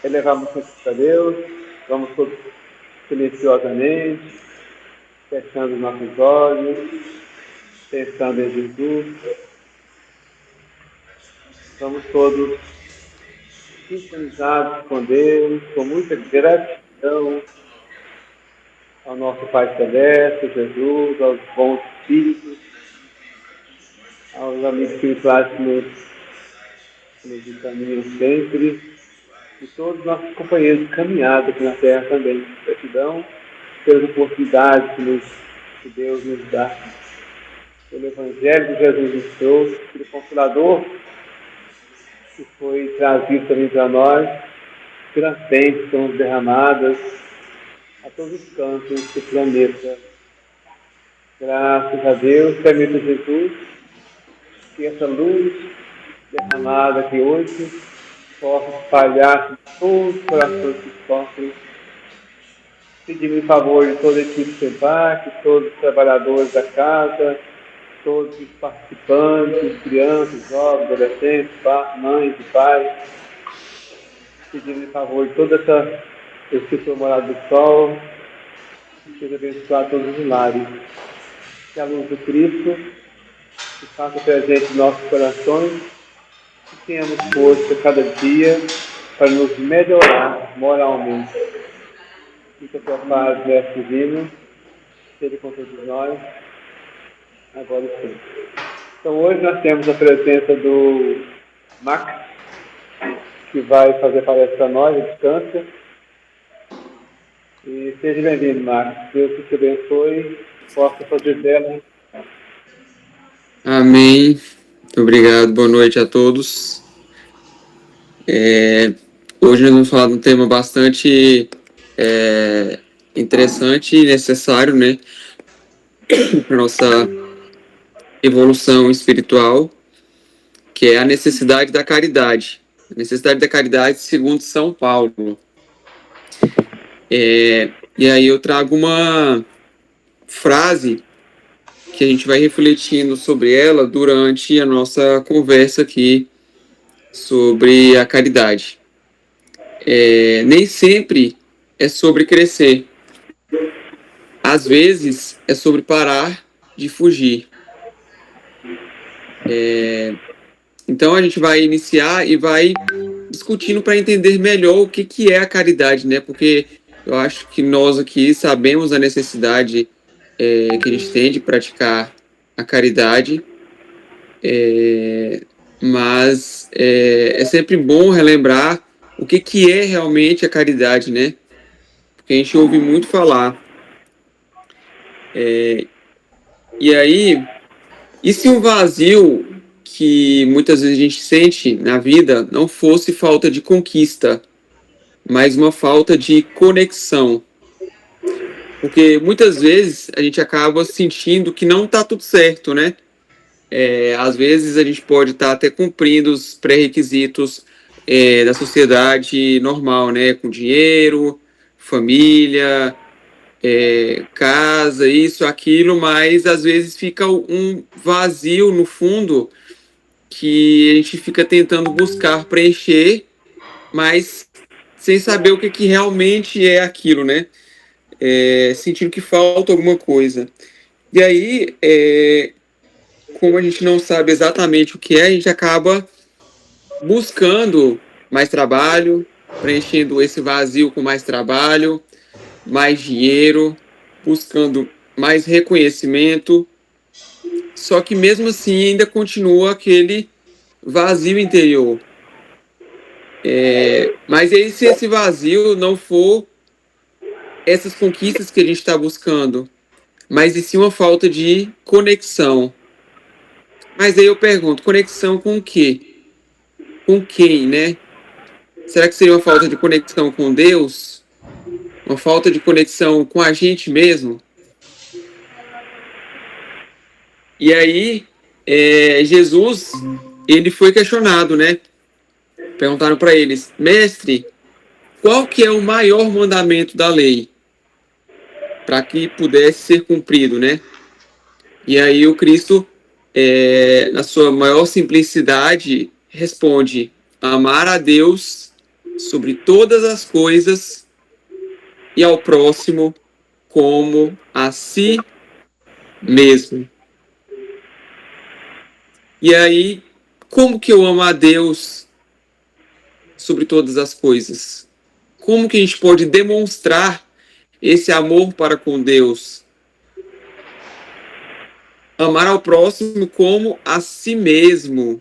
elevamos a Deus, vamos todos silenciosamente, fechando os nossos olhos, pensando em Jesus. Vamos todos sintonizados com Deus, com muita gratidão ao nosso Pai Celeste, Jesus, aos bons espíritos, aos amigos espirituais que nos encaminham sempre, e todos os nossos companheiros de caminhada aqui na Terra também. Gratidão pelas oportunidades que Deus nos dá. Pelo Evangelho de Jesus nos trouxe, pelo Consolador que foi trazido também para nós, pelas bênçãos derramadas a todos os cantos do planeta. Graças a Deus, permita Jesus que essa luz derramada aqui hoje possa espalhar em todos os corações que sofrem. Pedimos em favor de toda a equipe de Sebac, todos os trabalhadores da casa, todos os participantes, crianças, jovens, adolescentes, mães e pais. Pedimos em favor de toda esse setor morado do sol, que seja abençoado todos os lares. Que a luz do Cristo se faça presente em nossos corações, que tenhamos força cada dia para nos melhorar moralmente. Fica a tua paz, Mestre Divino, seja com todos nós, agora e sempre. Então hoje nós temos a presença do Max, que vai fazer palestra para nós, a distância. E seja bem-vindo, Max. Deus te abençoe, possa fazer dela. Amém. Muito obrigado. Boa noite a todos. Hoje nós vamos falar de um tema bastante interessante e necessário, né, para nossa evolução espiritual, que é a necessidade da caridade. A necessidade da caridade segundo São Paulo. E aí eu trago uma frase que a gente vai refletindo sobre ela durante a nossa conversa aqui sobre a caridade. Nem sempre é sobre crescer. Às vezes é sobre parar de fugir. Então a gente vai iniciar e vai discutindo para entender melhor o que é a caridade, né? Porque eu acho que nós aqui sabemos a necessidade que a gente tem de praticar a caridade, mas é sempre bom relembrar o que é realmente a caridade, né? Porque a gente ouve muito falar. E aí, e se o vazio que muitas vezes a gente sente na vida não fosse falta de conquista, mas uma falta de conexão? Porque muitas vezes a gente acaba sentindo que não está tudo certo, né? Às vezes a gente pode estar até cumprindo os pré-requisitos da sociedade normal, né? Com dinheiro, família, casa, isso, aquilo, mas às vezes fica um vazio no fundo que a gente fica tentando buscar preencher, mas sem saber o que realmente é aquilo, né? Sentindo que falta alguma coisa. E aí, como a gente não sabe exatamente o que é, a gente acaba buscando mais trabalho, preenchendo esse vazio com mais trabalho, mais dinheiro, buscando mais reconhecimento. Só que mesmo assim ainda continua aquele vazio interior. Mas aí, se esse vazio não for essas conquistas que a gente está buscando, mas e sim uma falta de conexão. Mas aí eu pergunto, conexão com o quê? Com quem, né? Será que seria uma falta de conexão com Deus? Uma falta de conexão com a gente mesmo? E aí, Jesus, ele foi questionado, né? Perguntaram para eles, mestre, qual que é o maior mandamento da lei? Para que pudesse ser cumprido, né? E aí o Cristo, na sua maior simplicidade, responde, amar a Deus sobre todas as coisas e ao próximo como a si mesmo. E aí, como que eu amo a Deus sobre todas as coisas? Como que a gente pode demonstrar esse amor para com Deus? Amar ao próximo como a si mesmo.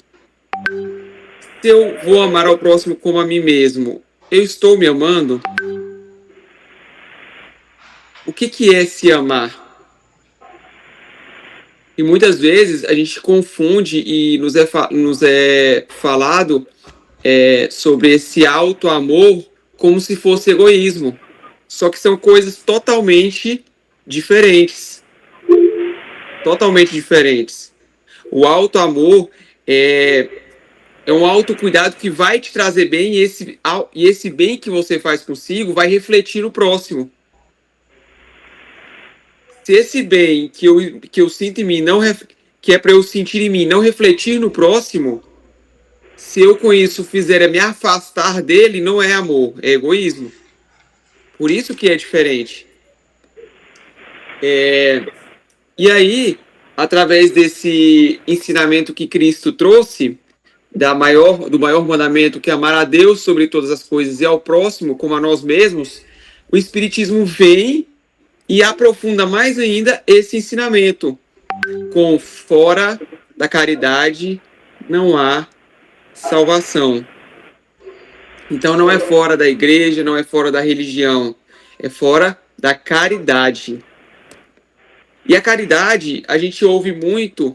Se eu vou amar ao próximo como a mim mesmo, eu estou me amando? O que é se amar? E muitas vezes a gente confunde e nos é falado sobre esse auto-amor como se fosse egoísmo. Só que são coisas totalmente diferentes. Totalmente diferentes. O auto-amor é um autocuidado que vai te trazer bem e esse bem que você faz consigo vai refletir no próximo. Se esse bem que eu sinto em mim, que é para eu sentir em mim, não refletir no próximo, se eu com isso fizer me afastar dele, não é amor, é egoísmo. Por isso que é diferente. E aí, através desse ensinamento que Cristo trouxe, do maior mandamento, que é amar a Deus sobre todas as coisas e ao próximo como a nós mesmos, o Espiritismo vem e aprofunda mais ainda esse ensinamento. Com fora da caridade não há salvação. Então não é fora da igreja, não é fora da religião, é fora da caridade. E a caridade, a gente ouve muito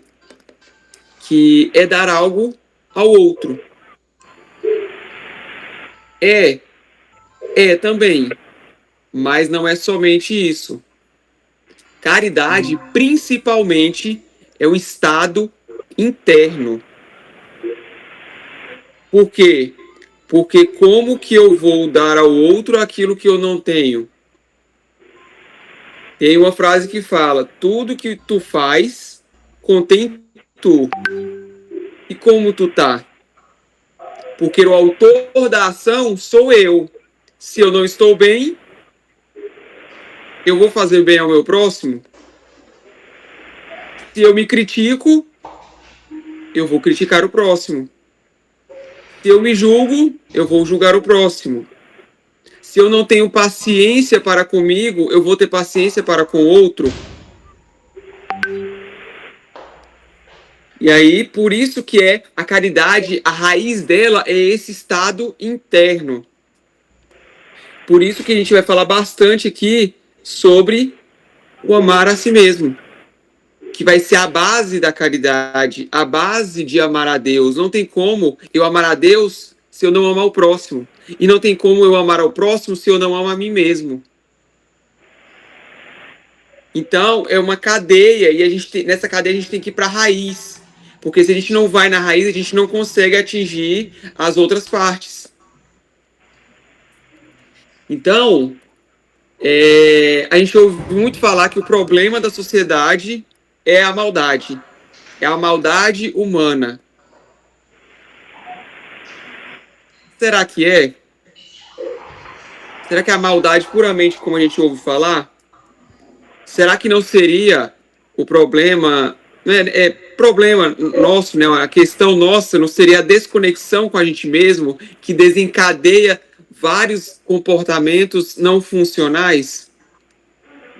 que é dar algo ao outro. É também, mas não é somente isso. Caridade, principalmente, é o estado interno. Por quê? Porque como que eu vou dar ao outro aquilo que eu não tenho? Tem uma frase que fala: tudo que tu faz contém tu. E como tu tá? Porque o autor da ação sou eu. Se eu não estou bem, eu vou fazer bem ao meu próximo? Se eu me critico, eu vou criticar o próximo. Se eu me julgo, eu vou julgar o próximo. Se eu não tenho paciência para comigo, eu vou ter paciência para com o outro. E aí, por isso que a caridade, a raiz dela é esse estado interno. Por isso que a gente vai falar bastante aqui sobre o amar a si mesmo, que vai ser a base da caridade, a base de amar a Deus. Não tem como eu amar a Deus se eu não amar o próximo. E não tem como eu amar ao próximo se eu não amo a mim mesmo. Então, é uma cadeia, e nessa cadeia a gente tem que ir para a raiz. Porque se a gente não vai na raiz, a gente não consegue atingir as outras partes. Então, a gente ouve muito falar que o problema da sociedade é a maldade. É a maldade humana. Será que é? Será que é a maldade puramente como a gente ouve falar? Será que não seria o problema... problema nosso, né? A questão nossa não seria a desconexão com a gente mesmo que desencadeia vários comportamentos não funcionais?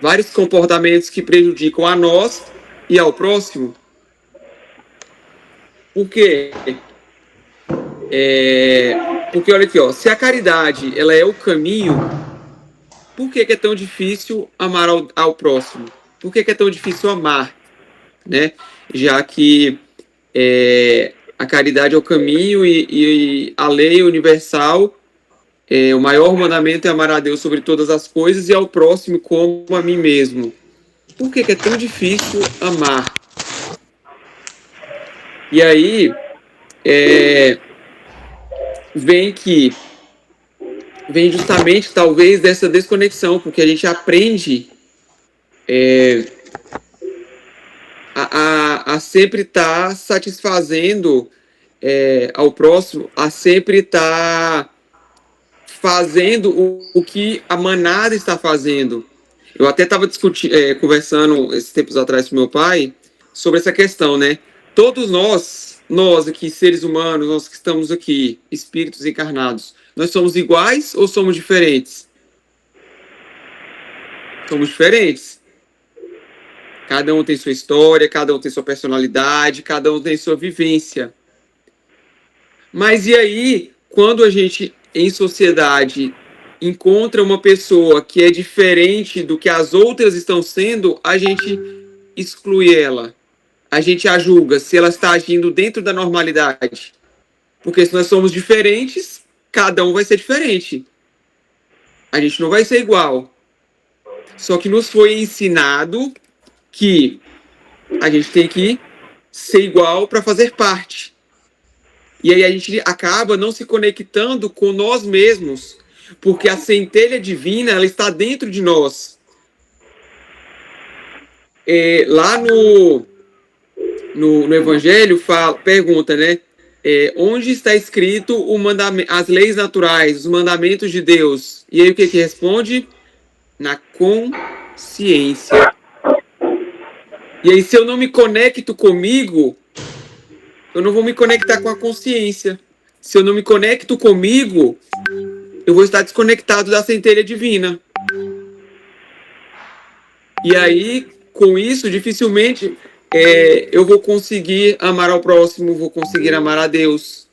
Vários comportamentos que prejudicam a nós e ao próximo? Por quê? Porque olha aqui, ó, se a caridade ela é o caminho, por que é tão difícil amar ao próximo? Por que é tão difícil amar? Né? Já que a caridade é o caminho e a lei universal, o maior mandamento é amar a Deus sobre todas as coisas e ao próximo como a mim mesmo. Por que é tão difícil amar? E aí vem justamente talvez dessa desconexão, porque a gente aprende a sempre estar satisfazendo ao próximo, a sempre estar fazendo o que a manada está fazendo. Eu até estava conversando esses tempos atrás com meu pai sobre essa questão, né? Todos nós aqui, seres humanos, nós que estamos aqui, espíritos encarnados, nós somos iguais ou somos diferentes? Somos diferentes. Cada um tem sua história, cada um tem sua personalidade, cada um tem sua vivência. Mas e aí, quando a gente, em sociedade, encontra uma pessoa que é diferente do que as outras estão sendo, a gente exclui ela. A gente a julga se ela está agindo dentro da normalidade. Porque se nós somos diferentes, cada um vai ser diferente. A gente não vai ser igual. Só que nos foi ensinado que a gente tem que ser igual para fazer parte. E aí a gente acaba não se conectando com nós mesmos, porque a centelha divina ela está dentro de nós. Lá no Evangelho pergunta, né? Onde está escrito as leis naturais, os mandamentos de Deus? E aí o que responde? Na consciência. E aí, se eu não me conecto comigo, eu não vou me conectar com a consciência. Se eu não me conecto comigo, eu vou estar desconectado da centelha divina. E aí, com isso, dificilmente eu vou conseguir amar ao próximo, vou conseguir amar a Deus.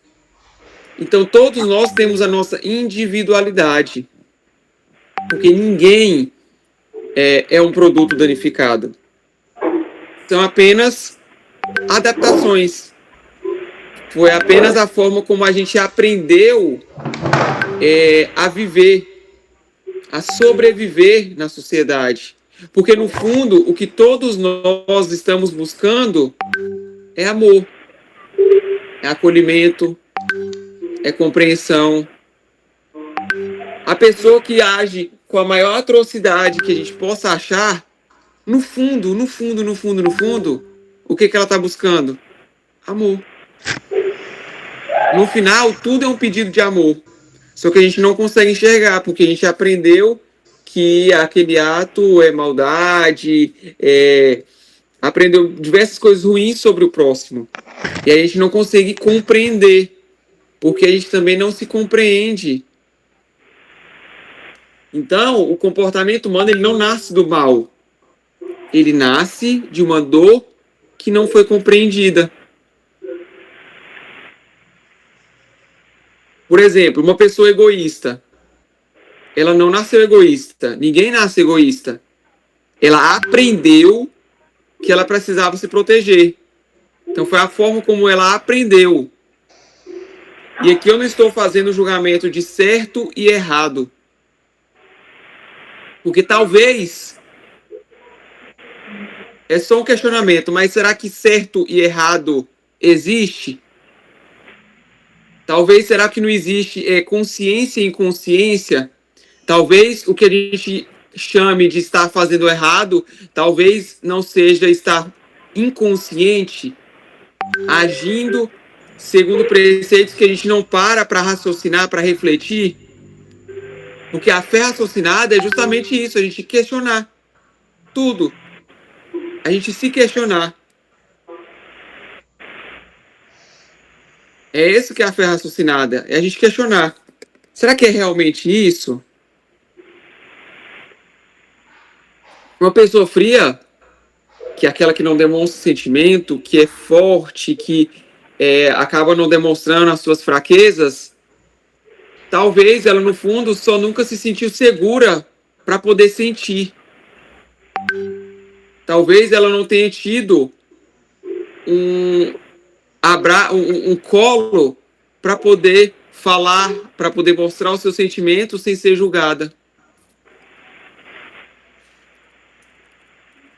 Então, todos nós temos a nossa individualidade. Porque ninguém é um produto danificado. São apenas adaptações. Foi apenas a forma como a gente aprendeu a viver, a sobreviver na sociedade. Porque, no fundo, o que todos nós estamos buscando é amor, é acolhimento, é compreensão. A pessoa que age com a maior atrocidade que a gente possa achar, no fundo, o que ela está buscando? Amor. No final, tudo é um pedido de amor. Só que a gente não consegue enxergar, porque a gente aprendeu que aquele ato é maldade, aprendeu diversas coisas ruins sobre o próximo. E a gente não consegue compreender, porque a gente também não se compreende. Então, o comportamento humano ele não nasce do mal. Ele nasce de uma dor que não foi compreendida. Por exemplo, uma pessoa egoísta. Ela não nasceu egoísta. Ninguém nasce egoísta. Ela aprendeu que ela precisava se proteger. Então foi a forma como ela aprendeu. E aqui eu não estou fazendo julgamento de certo e errado. Porque talvez é só um questionamento, mas será que certo e errado existe? Talvez será que não existe consciência e inconsciência? Talvez o que a gente chame de estar fazendo errado, talvez não seja estar inconsciente, agindo segundo preceitos que a gente não para raciocinar, para refletir. Porque a fé raciocinada é justamente isso, a gente questionar tudo. A gente se questionar. É isso que é a fé raciocinada, é a gente questionar. Será que é realmente isso? Uma pessoa fria, que é aquela que não demonstra sentimento, que é forte, que acaba não demonstrando as suas fraquezas, talvez ela, no fundo, só nunca se sentiu segura para poder sentir. Talvez ela não tenha tido um colo para poder falar, para poder mostrar os seus sentimentos sem ser julgada.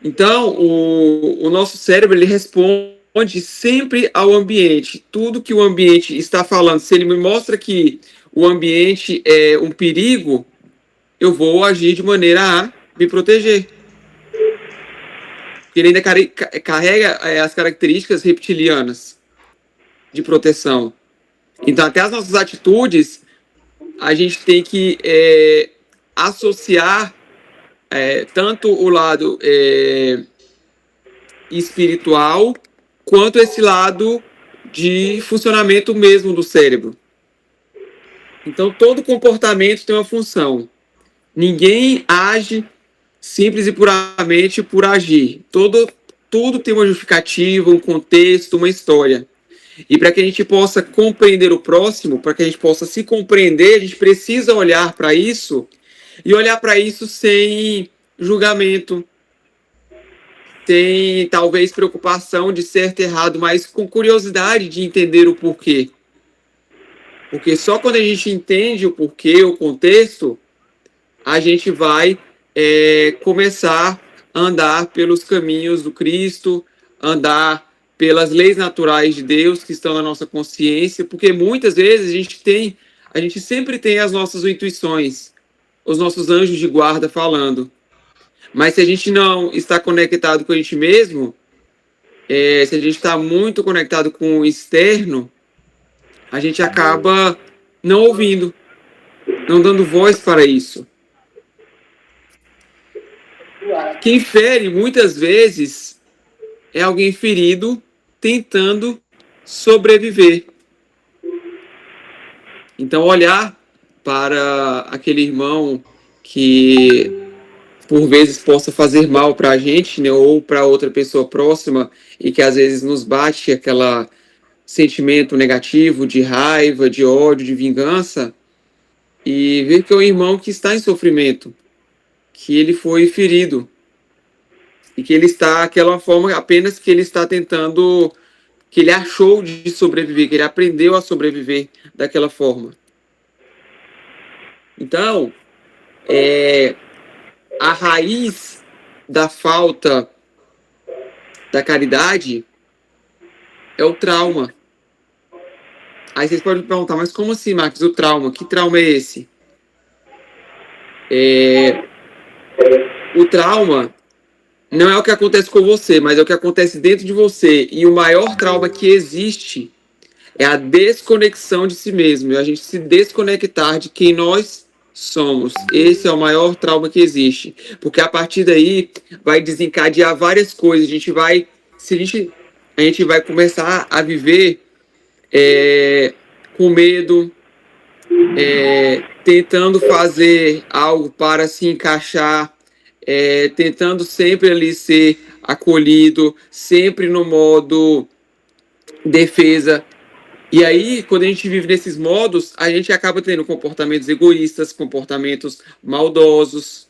Então, o nosso cérebro ele responde sempre ao ambiente. Tudo que o ambiente está falando, se ele me mostra que o ambiente é um perigo, eu vou agir de maneira a me proteger. Ele ainda carrega as características reptilianas de proteção. Então, até as nossas atitudes, a gente tem que associar tanto o lado espiritual quanto esse lado de funcionamento mesmo do cérebro. Então, todo comportamento tem uma função. Ninguém age simples e puramente por agir. Tudo tem uma justificativa, um contexto, uma história. E para que a gente possa compreender o próximo, para que a gente possa se compreender, a gente precisa olhar para isso e olhar para isso sem julgamento, sem talvez preocupação de certo e errado, mas com curiosidade de entender o porquê. Porque só quando a gente entende o porquê, o contexto, a gente vai começar a andar pelos caminhos do Cristo, andar pelas leis naturais de Deus que estão na nossa consciência, porque muitas vezes a gente sempre tem as nossas intuições, os nossos anjos de guarda falando. Mas se a gente não está conectado com a gente mesmo, se a gente está muito conectado com o externo, a gente acaba não ouvindo, não dando voz para isso. Quem fere, muitas vezes, é alguém ferido tentando sobreviver. Então, olhar para aquele irmão que, por vezes, possa fazer mal para a gente, né, ou para outra pessoa próxima, e que às vezes nos bate aquele sentimento negativo de raiva, de ódio, de vingança, e ver que é um irmão que está em sofrimento, que ele foi ferido, e que ele está aquela forma apenas que ele está tentando, que ele achou de sobreviver, que ele aprendeu a sobreviver daquela forma. Então, a raiz da falta da caridade é o trauma. Aí vocês podem me perguntar, mas como assim, Marcos, o trauma? Que trauma é esse? O trauma não é o que acontece com você, mas é o que acontece dentro de você. E o maior trauma que existe é a desconexão de si mesmo. E a gente se desconectar de quem nós somos. Esse é o maior trauma que existe. Porque a partir daí vai desencadear várias coisas. A gente vai começar a viver com medo, tentando fazer algo para se encaixar, tentando sempre ali ser acolhido, sempre no modo defesa. E aí, quando a gente vive nesses modos, a gente acaba tendo comportamentos egoístas, comportamentos maldosos,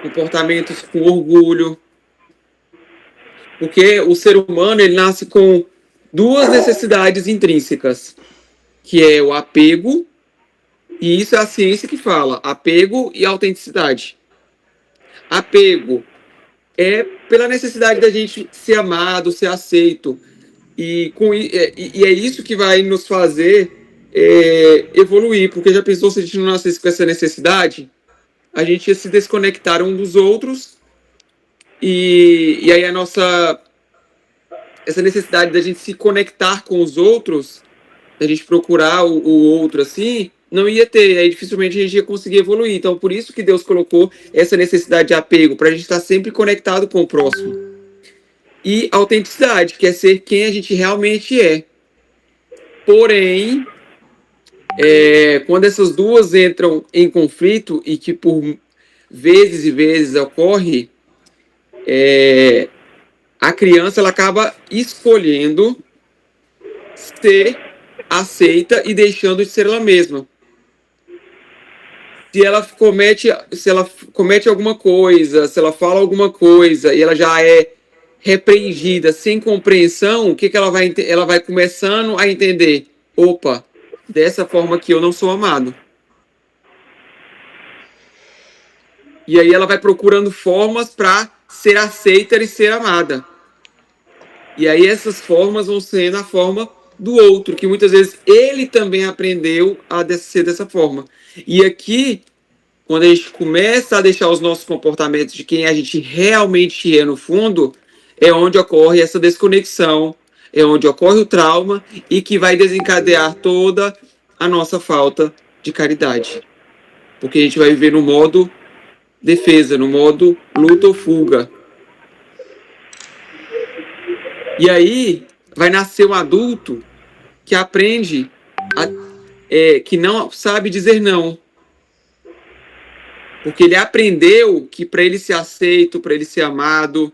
comportamentos com orgulho. Porque o ser humano, ele nasce com duas necessidades intrínsecas, que é o apego, e isso é a ciência que fala, apego e autenticidade. Apego é pela necessidade da gente ser amado, ser aceito. E é isso que vai nos fazer evoluir, porque já pensou se a gente não nascesse com essa necessidade, a gente ia se desconectar um dos outros, e aí essa necessidade da gente se conectar com os outros, da gente procurar o outro assim, não ia ter, aí dificilmente a gente ia conseguir evoluir. Então, por isso que Deus colocou essa necessidade de apego, para a gente estar sempre conectado com o próximo. E autenticidade, que é ser quem a gente realmente é. Porém, quando essas duas entram em conflito, e que por vezes e vezes ocorre, a criança ela acaba escolhendo ser aceita e deixando de ser ela mesma. Se ela comete alguma coisa, se ela fala alguma coisa e ela já é repreendida sem compreensão, o que ela vai começando a entender? Opa, dessa forma que eu não sou amado. E aí ela vai procurando formas para ser aceita e ser amada. E aí essas formas vão sendo a forma do outro, que muitas vezes ele também aprendeu a ser dessa forma. E aqui, quando a gente começa a deixar os nossos comportamentos de quem a gente realmente é no fundo, é onde ocorre essa desconexão, é onde ocorre o trauma e que vai desencadear toda a nossa falta de caridade. Porque a gente vai viver no modo defesa, no modo luta ou fuga. E aí vai nascer um adulto que aprende, que não sabe dizer não. Porque ele aprendeu que para ele ser aceito, para ele ser amado,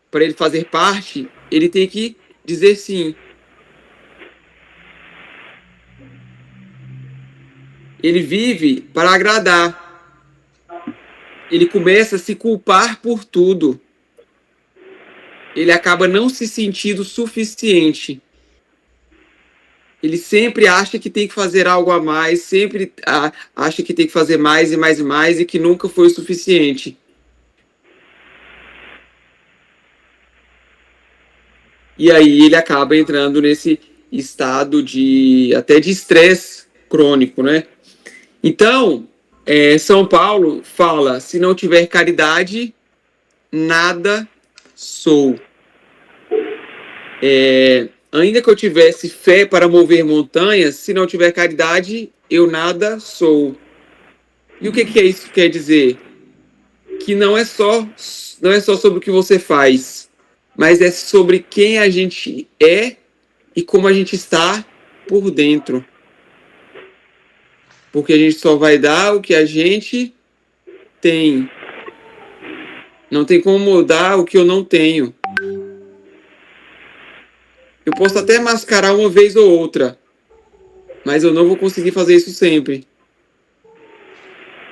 para ele fazer parte, ele tem que dizer sim. Ele vive para agradar. Ele começa a se culpar por tudo. Ele acaba não se sentindo suficiente. Ele sempre acha que tem que fazer algo a mais, sempre acha que tem que fazer mais e mais e mais e que nunca foi o suficiente. E aí ele acaba entrando nesse estado até de estresse crônico, né? Então, São Paulo fala, se não tiver caridade, nada sou. Ainda que eu tivesse fé para mover montanhas, se não tiver caridade, eu nada sou. E o que isso quer dizer? Que não é só sobre o que você faz, mas é sobre quem a gente é e como a gente está por dentro. Porque a gente só vai dar o que a gente tem. Não tem como mudar o que eu não tenho. Eu posso até mascarar uma vez ou outra, mas eu não vou conseguir fazer isso sempre.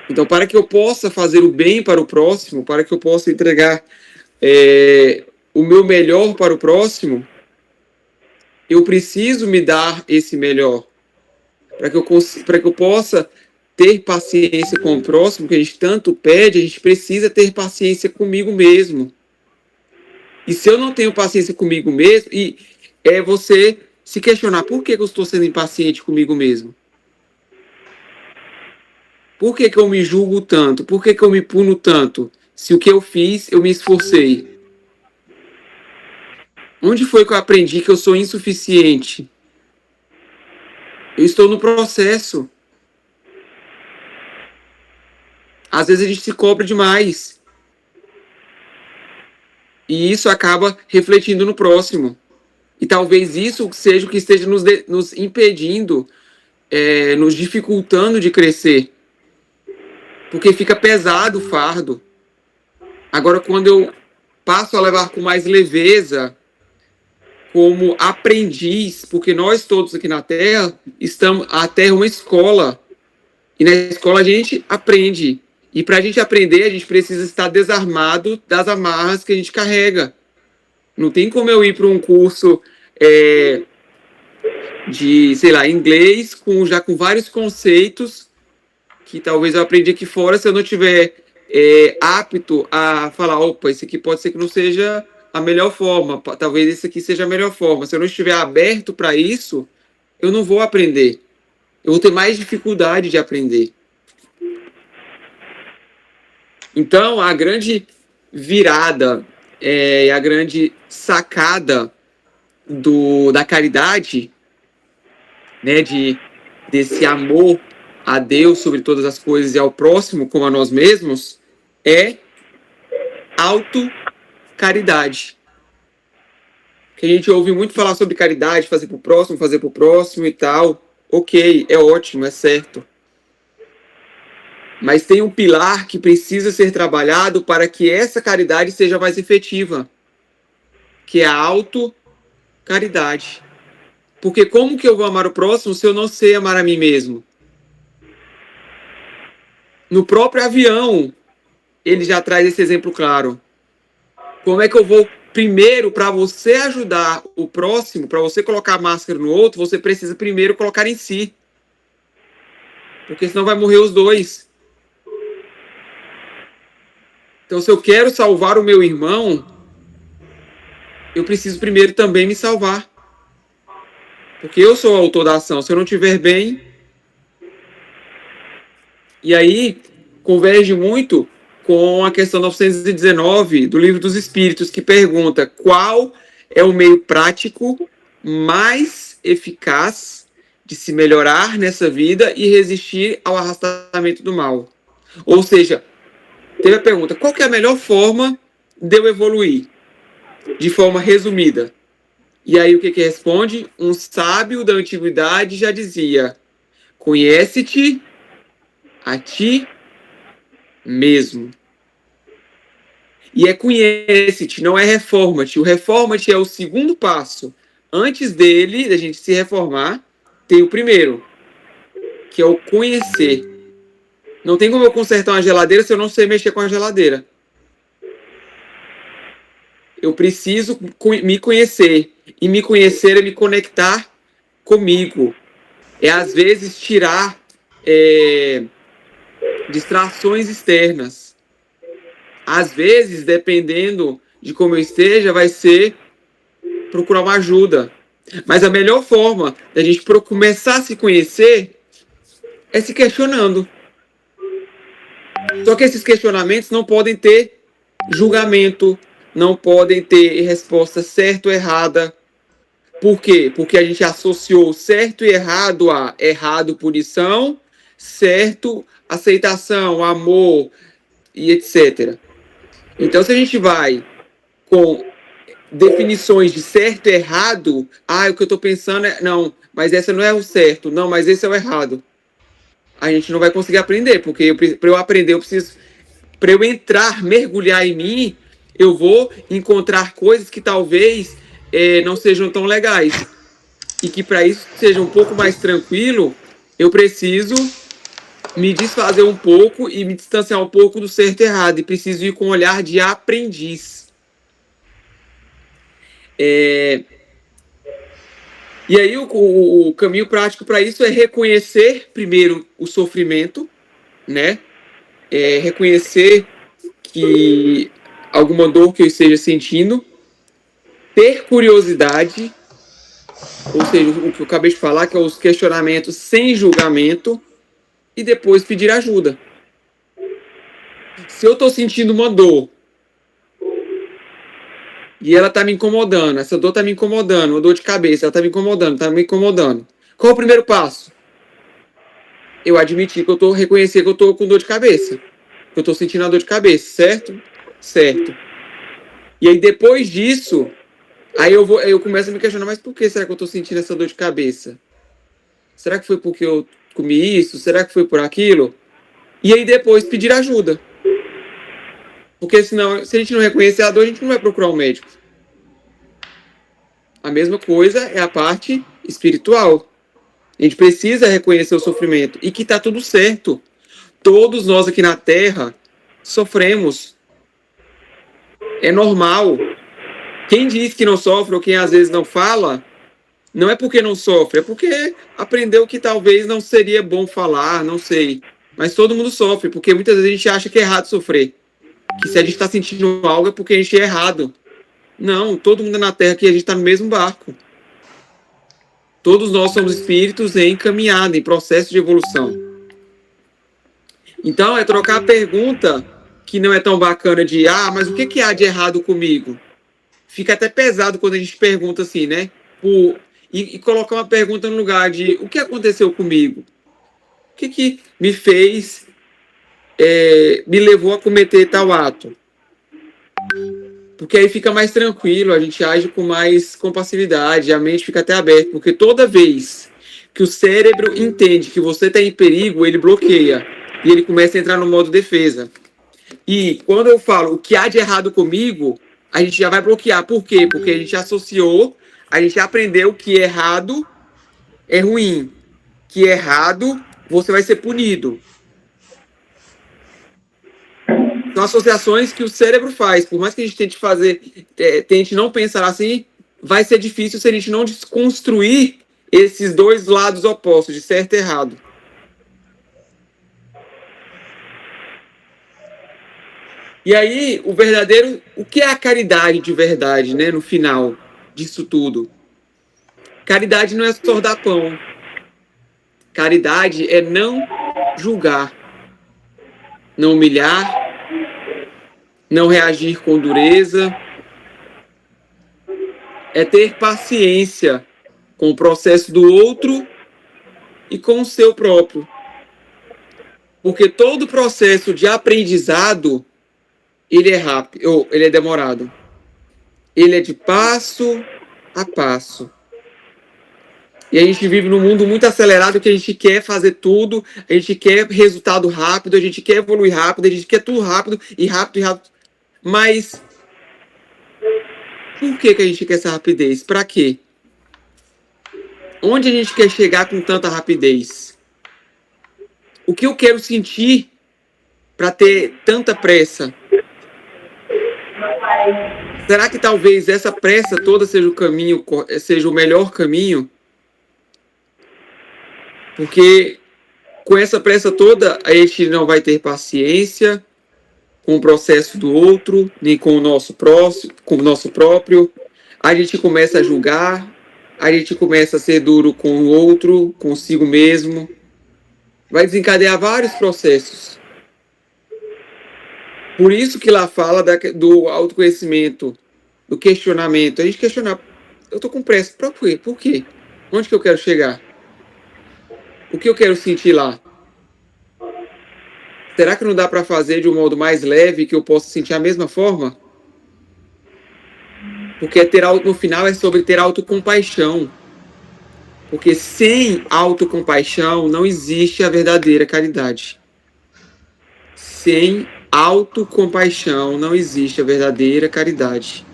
Então, para que eu possa fazer o bem para o próximo, para que eu possa entregar o meu melhor para o próximo, eu preciso me dar esse melhor. Para que eu possa ter paciência com o próximo, que a gente tanto pede, a gente precisa ter paciência comigo mesmo. E se eu não tenho paciência comigo mesmo, é você se questionar, por que eu estou sendo impaciente comigo mesmo? Por que eu me julgo tanto? Por que eu me puno tanto? Se o que eu fiz, eu me esforcei. Onde foi que eu aprendi que eu sou insuficiente? Eu estou no processo. Às vezes a gente se cobra demais. E isso acaba refletindo no próximo. E talvez isso seja o que esteja nos impedindo, nos dificultando de crescer. Porque fica pesado o fardo. Agora, quando eu passo a levar com mais leveza, como aprendiz, porque nós todos aqui na Terra, a Terra é uma escola. E na escola a gente aprende. E para a gente aprender, a gente precisa estar desarmado das amarras que a gente carrega. Não tem como eu ir para um curso de, sei lá, inglês, já com vários conceitos que talvez eu aprendi aqui fora, se eu não tiver apto a falar, opa, isso aqui pode ser que não seja a melhor forma, talvez isso aqui seja a melhor forma. Se eu não estiver aberto para isso, eu não vou aprender. Eu vou ter mais dificuldade de aprender. Então, a grande virada, a grande sacada da caridade, né, desse amor a Deus sobre todas as coisas e ao próximo como a nós mesmos, é autocaridade. Que a gente ouve muito falar sobre caridade, fazer pro próximo e tal. Ok, é ótimo, é certo. Mas tem um pilar que precisa ser trabalhado para que essa caridade seja mais efetiva, que é a autocaridade. Porque como que eu vou amar o próximo se eu não sei amar a mim mesmo? No próprio avião, ele já traz esse exemplo claro. Como é que eu vou, primeiro, para você ajudar o próximo, para você colocar a máscara no outro, você precisa primeiro colocar em si. Porque senão vai morrer os dois. Então, se eu quero salvar o meu irmão, eu preciso primeiro também me salvar. Porque eu sou o autor da ação. Se eu não estiver bem... E aí, converge muito com a questão 919 do Livro dos Espíritos, que pergunta qual é o meio prático mais eficaz de se melhorar nessa vida e resistir ao arrastamento do mal. Ou seja, teve a pergunta, qual que é a melhor forma de eu evoluir? De forma resumida. E aí o que responde? Um sábio da antiguidade já dizia, conhece-te a ti mesmo. E é conhece-te, não é reforma-te. O reforma-te é o segundo passo. Antes dele, da gente se reformar, tem o primeiro, que é o conhecer. Não tem como eu consertar uma geladeira se eu não sei mexer com a geladeira. Eu preciso me conhecer. E me conhecer é me conectar comigo. É, às vezes, tirar distrações externas. Às vezes, dependendo de como eu esteja, vai ser procurar uma ajuda. Mas a melhor forma da gente começar a se conhecer é se questionando. Só que esses questionamentos não podem ter julgamento, não podem ter resposta certa ou errada. Por quê? Porque a gente associou certo e errado a errado, punição, certo, aceitação, amor e etc. Então, se a gente vai com definições de certo e errado, o que eu estou pensando é, não, mas essa não é o certo, não, mas esse é o errado. A gente não vai conseguir aprender, porque para eu aprender, eu preciso, para eu entrar, mergulhar em mim, eu vou encontrar coisas que talvez não sejam tão legais. E que para isso seja um pouco mais tranquilo, eu preciso me desfazer um pouco e me distanciar um pouco do certo e errado. E preciso ir com um olhar de aprendiz. E aí o caminho prático para isso é reconhecer primeiro o sofrimento, né? Reconhecer que alguma dor que eu esteja sentindo, ter curiosidade, ou seja, o que eu acabei de falar, que é os questionamentos sem julgamento, e depois pedir ajuda. Se eu estou sentindo uma dor e ela está me incomodando, essa dor está me incomodando, uma dor de cabeça, ela está me incomodando. Qual é o primeiro passo? Eu admitir que eu estou, reconhecer que eu estou com dor de cabeça, que eu estou sentindo a dor de cabeça, certo? Certo. E aí depois disso, aí eu começo a me questionar, mas por que será que eu estou sentindo essa dor de cabeça? Será que foi porque eu comi isso? Será que foi por aquilo? E aí depois pedir ajuda. Porque senão, se a gente não reconhecer a dor, a gente não vai procurar um médico. A mesma coisa é a parte espiritual. A gente precisa reconhecer o sofrimento e que está tudo certo. Todos nós aqui na Terra sofremos. É normal. Quem diz que não sofre ou quem às vezes não fala, não é porque não sofre, é porque aprendeu que talvez não seria bom falar, não sei. Mas todo mundo sofre, porque muitas vezes a gente acha que é errado sofrer. Que se a gente está sentindo algo é porque a gente é errado. Não, todo mundo na Terra aqui, a gente está no mesmo barco. Todos nós somos espíritos em caminhada, em processo de evolução. Então, é trocar a pergunta que não é tão bacana de, mas o que há de errado comigo? Fica até pesado quando a gente pergunta assim, né? E colocar uma pergunta no lugar de, o que aconteceu comigo? O que me fez, me levou a cometer tal ato? Porque aí fica mais tranquilo, a gente age com mais compassividade, a mente fica até aberta, porque toda vez que o cérebro entende que você está em perigo, ele bloqueia e ele começa a entrar no modo defesa. E quando eu falo o que há de errado comigo, a gente já vai bloquear. Por quê? Porque a gente associou, a gente aprendeu que errado é ruim, que errado você vai ser punido. São associações que o cérebro faz. Por mais que a gente tente fazer, tente não pensar assim, vai ser difícil se a gente não desconstruir esses dois lados opostos, de certo e errado. E aí, o que é a caridade de verdade, né, no final disso tudo? Caridade não é só dar pão. Caridade é não julgar, não humilhar, não reagir com dureza, é ter paciência com o processo do outro e com o seu próprio. Porque todo processo de aprendizado, ele é rápido, ou ele é demorado. Ele é de passo a passo. E a gente vive num mundo muito acelerado que a gente quer fazer tudo, a gente quer resultado rápido, a gente quer evoluir rápido, a gente quer tudo rápido e rápido e rápido. Mas por que a gente quer essa rapidez? Para quê? Onde a gente quer chegar com tanta rapidez? O que eu quero sentir para ter tanta pressa? Será que talvez essa pressa toda seja o caminho, seja o melhor caminho? Porque com essa pressa toda, a gente não vai ter paciência com o processo do outro, nem com o nosso próximo, com o nosso próprio. A gente começa a julgar, a gente começa a ser duro com o outro, consigo mesmo. Vai desencadear vários processos. Por isso que lá fala do autoconhecimento, do questionamento. A gente questionar, eu tô com pressa, por quê? Por quê? Onde que eu quero chegar? O que eu quero sentir lá? Será que não dá para fazer de um modo mais leve, que eu possa sentir a mesma forma? Porque no final é sobre ter autocompaixão. Porque sem autocompaixão não existe a verdadeira caridade. Sem autocompaixão não existe a verdadeira caridade.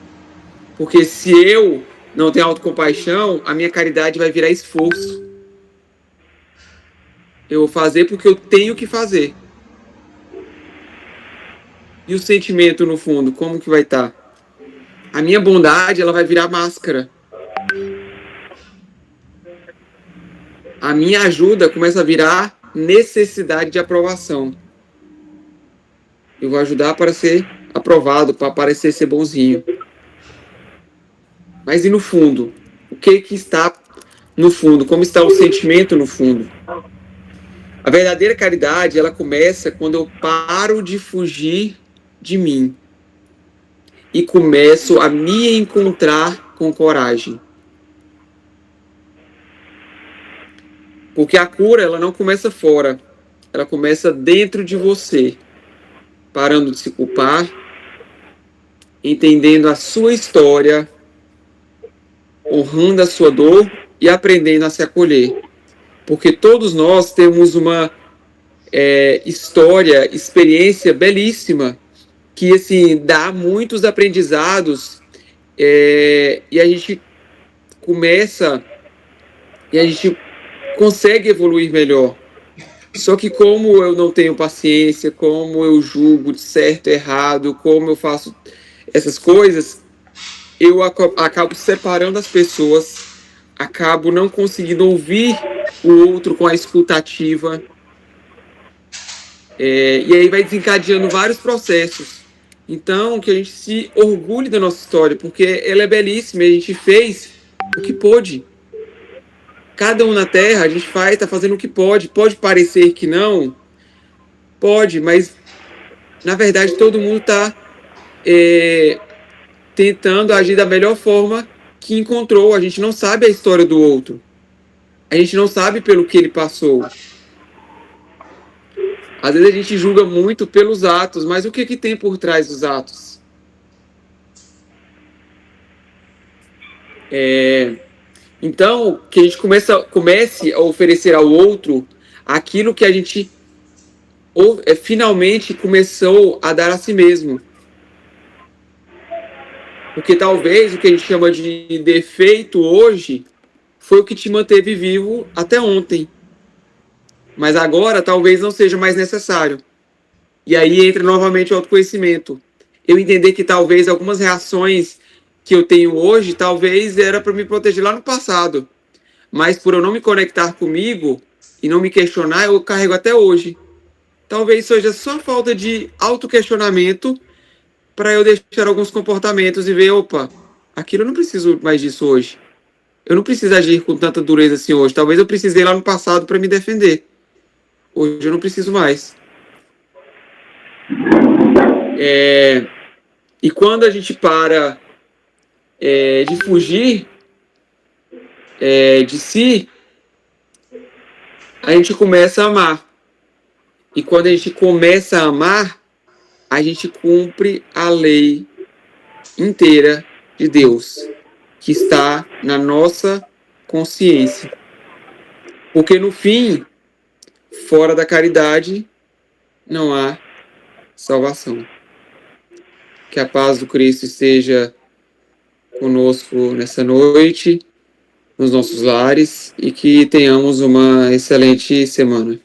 Porque se eu não tenho autocompaixão, a minha caridade vai virar esforço. Eu vou fazer porque eu tenho que fazer. E o sentimento, no fundo, como que vai estar? A minha bondade, ela vai virar máscara. A minha ajuda começa a virar necessidade de aprovação. Eu vou ajudar para ser aprovado, para parecer ser bonzinho. Mas e no fundo? O que está no fundo? Como está o sentimento no fundo? A verdadeira caridade, ela começa quando eu paro de fugir de mim e começo a me encontrar com coragem. Porque a cura, ela não começa fora, ela começa dentro de você, parando de se culpar, entendendo a sua história, honrando a sua dor e aprendendo a se acolher. Porque todos nós temos uma história, experiência belíssima, que assim, dá muitos aprendizados, e a gente começa, e a gente consegue evoluir melhor. Só que como eu não tenho paciência, como eu julgo de certo e errado, como eu faço essas coisas, eu acabo separando as pessoas, acabo não conseguindo ouvir o outro com a escutativa, e aí vai desencadeando vários processos. Então, que a gente se orgulhe da nossa história, porque ela é belíssima, a gente fez o que pôde. Cada um na Terra, a gente está fazendo o que pode. Pode parecer que não, pode, mas na verdade todo mundo está tentando agir da melhor forma que encontrou. A gente não sabe a história do outro. A gente não sabe pelo que ele passou. Às vezes a gente julga muito pelos atos, mas o que tem por trás dos atos? Então, que a gente comece a oferecer ao outro aquilo que a gente finalmente começou a dar a si mesmo. Porque talvez o que a gente chama de defeito hoje foi o que te manteve vivo até ontem. Mas agora talvez não seja mais necessário. E aí entra novamente o autoconhecimento. Eu entender que talvez algumas reações que eu tenho hoje, talvez era para me proteger lá no passado. Mas por eu não me conectar comigo e não me questionar, eu carrego até hoje. Talvez seja só falta de autoquestionamento para eu deixar alguns comportamentos e ver, opa, aquilo eu não preciso mais disso hoje. Eu não preciso agir com tanta dureza assim hoje. Talvez eu precisei lá no passado para me defender. Hoje eu não preciso mais. E quando a gente para de fugir de si, a gente começa a amar. E quando a gente começa a amar, a gente cumpre a lei inteira de Deus, que está na nossa consciência. Porque no fim, fora da caridade, não há salvação. Que a paz do Cristo esteja conosco nessa noite, nos nossos lares, e que tenhamos uma excelente semana.